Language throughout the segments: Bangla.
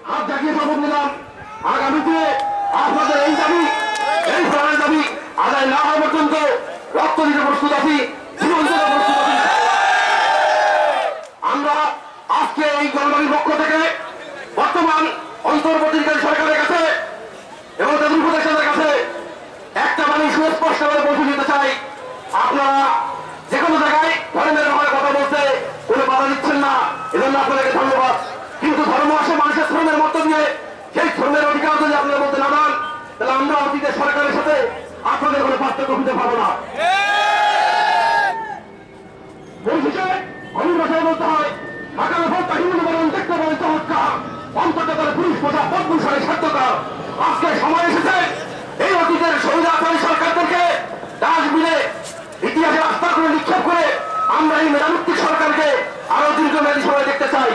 হাত জাগিয়ে শপথ নিলাম আগামীতে আপনাদের এই দাবি এই প্রাণের দাবি আদায় না হওয়া পর্যন্ত রক্ত দিতে প্রস্তুত আছি, জীবন দিতে প্রস্তুত আছি। আমরা আজকে এই গণতান্ত্রিক পক্ষ থেকে বর্তমান অন্তর্বর্তীকালীন সরকারের কাছে এবং তাদের উপদেষ্টাদের কাছে একটা সুস্পষ্টভাবে পৌঁছে দিতে চাই, আপনারা যে কোনো জায়গায় ধর্মের ব্যাপারে কথা বলতে কোনো বাধা দিচ্ছেন না, এজন্য আপনাদেরকে ধন্যবাদ। কিন্তু ধর্ম আসে মানুষের শ্রমের মধ্য দিয়ে, সেই শ্রমের অধিকার যদি আপনারা বলতে না দেন, তাহলে আমরা অতীতের সরকারের সাথে আপনাদের কোনো পার্থক্য খুঁজে পাবো না। পরিশেষে অমির ভাষায় বলতে হয়, মাকালে ফল তাহিমুল বরং দেখতে বলে চমৎকার, অন্তত তার পুলিশ প্রশা পদ্মসারে সাধ্যকার। আজকে সময় এসেছে এই অতীতের স্বৈরাচারী সরকারদেরকে ডাস্টবিনে ইতিহাসের আস্থা করে নিক্ষেপ করে আমরা এই মেধাভিত্তিক সরকারকে আরো দীর্ঘমেয়াদী সময় দেখতে চাই।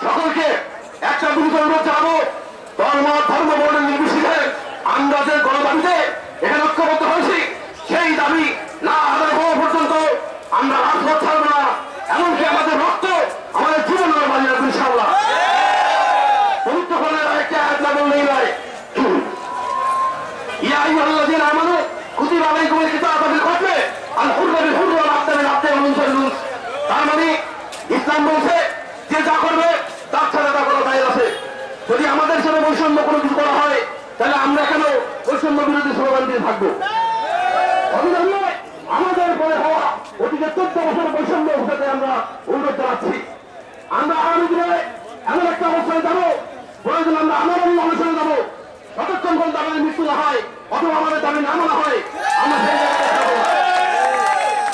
সকলকে একটা বিনীত অনুরোধ জানাবো, ধর্ম বর্ণের নির্বিশেষে আমরা যে গণদাবিতে এখানে ঐক্যবদ্ধ হয়েছি, সেই দাবি না আদায় হওয়া পর্যন্ত আমরা রাজপথ ছাড়বো না, এমনকি আমাদের রক্ত আমাদের জীবন বাজি রাখবো ইনশাআল্লাহ। পবিত্র ফলের আরেকটি আয়াত না বললেই নয়, ইয়া আইয়ুহাল্লাযীনা আমানু কুতিবা আলাইকুমুল কিতাবু বিল কতলে আল হুররু বিল হুররি ওয়াল আবদা বিল আবদি ওয়াল উনসা বিল উনস। তার মানে ইসলাম বলছে যে যা করবে তার সাথে তা করা দায় আছে। যদি আমাদের সাথে বৈষম্য কোনো কিছু করা হয়, তাহলে আমরা কেন বৈষম্য বিরোধী স্লোগান দিয়ে থাকবো? অভিনন্দন আমাদের পরে হওয়া অতীতে 14 বছর বৈষম্য উঠাতে আমরা অনুরোধ জানাচ্ছি। আমরা আগামী দিনে এমন একটা অবস্থায় যাবো, প্রয়োজন আমরা আন্দোলন অনুসরণে যাবো, যতক্ষণ পর্যন্ত আমাদের মৃত্যু না হয় অথবা আমাদের দাবি না মানা হয় আমরা সেই জায়গায় যাবো।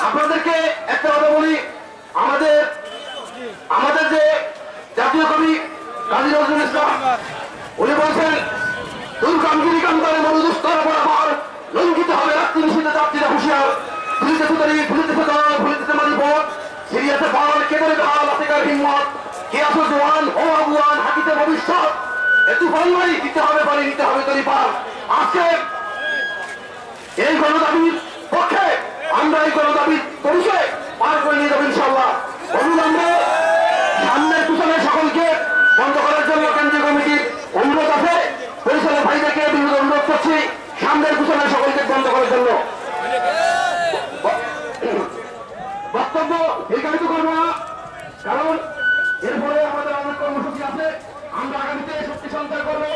আপনাদেরকে একটা কথা বলি, আমাদের যে জাতীয় কবি কাজী নজরুল ইসলাম উনি বলছেন, দুর্গামগিরি কান্দারে মরুদুস্তর বরাবর লঙ্ঘিত হবে রাত্রি নিষিদ্ধ যাত্রীরা হুঁশিয়ার, ভুলিতে সুতারি ভুলিতেছে দল ভুলিতেছে মালিপথ, সিরিয়াতে পাল কেদরে ঢাল আতেকার হিম্মত, কে আসো জোয়ান ও আগুয়ান হাকিতে ভবিষ্যৎ, এতু পাল নাই দিতে হবে পারি নিতে হবে তরি পাল। আজকে এই গণদাবির পক্ষে আমরা এই গণদাবির পরিচয় পার করে নিয়ে যাবো ইনশাআল্লাহ। বলুন আমরা সামনের পিছনে সকলকে বন্ধ করার জন্য কেন্দ্রীয় কমিটির অনুরোধ আছে, পরিচালক ভাইদেরকে বিভিন্ন অনুরোধ করছি সামনের পিছনে সকলকে বন্ধ করার জন্য। বক্তব্য দীর্ঘায়িত করবো না, কারণ এরপরে আমাদের অনেক কর্মসূচি আছে, আমরা আগামীতে শক্তি সঞ্চয় করবো।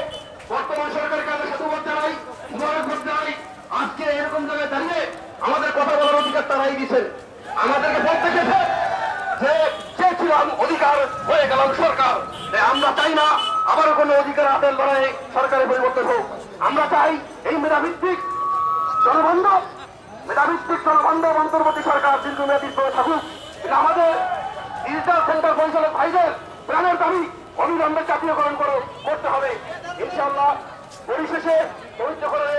বর্তমান সরকারের কাছে সাধুবাদ জানাই, মুবারকবাদ জানাই। আজকে এরকম জায়গায় দাঁড়িয়ে আমাদের কথা বলার অধিকার তারাই দিচ্ছেন। আমাদেরকে বলতে গেছে যে চেয়েছিলাম অধিকার হয়ে গেলাম সরকার, আমরা চাই না আবারও কোনো অধিকার হাতের লড়াই সরকারের পরিবর্তন হোক। আমরা চাই এই মেধাভিত্তিক জনবান্ধব অন্তর্বর্তী সরকার দীর্ঘমেয়াদী থাকুক। কিন্তু আমাদের ডিজিটাল সেন্টার পরিচালক ভাইদের প্রাণের দাবি অবিলম্বে জাতীয়করণ করতে হবে ইনশাআল্লাহ। পরিশেষে পবিত্র করে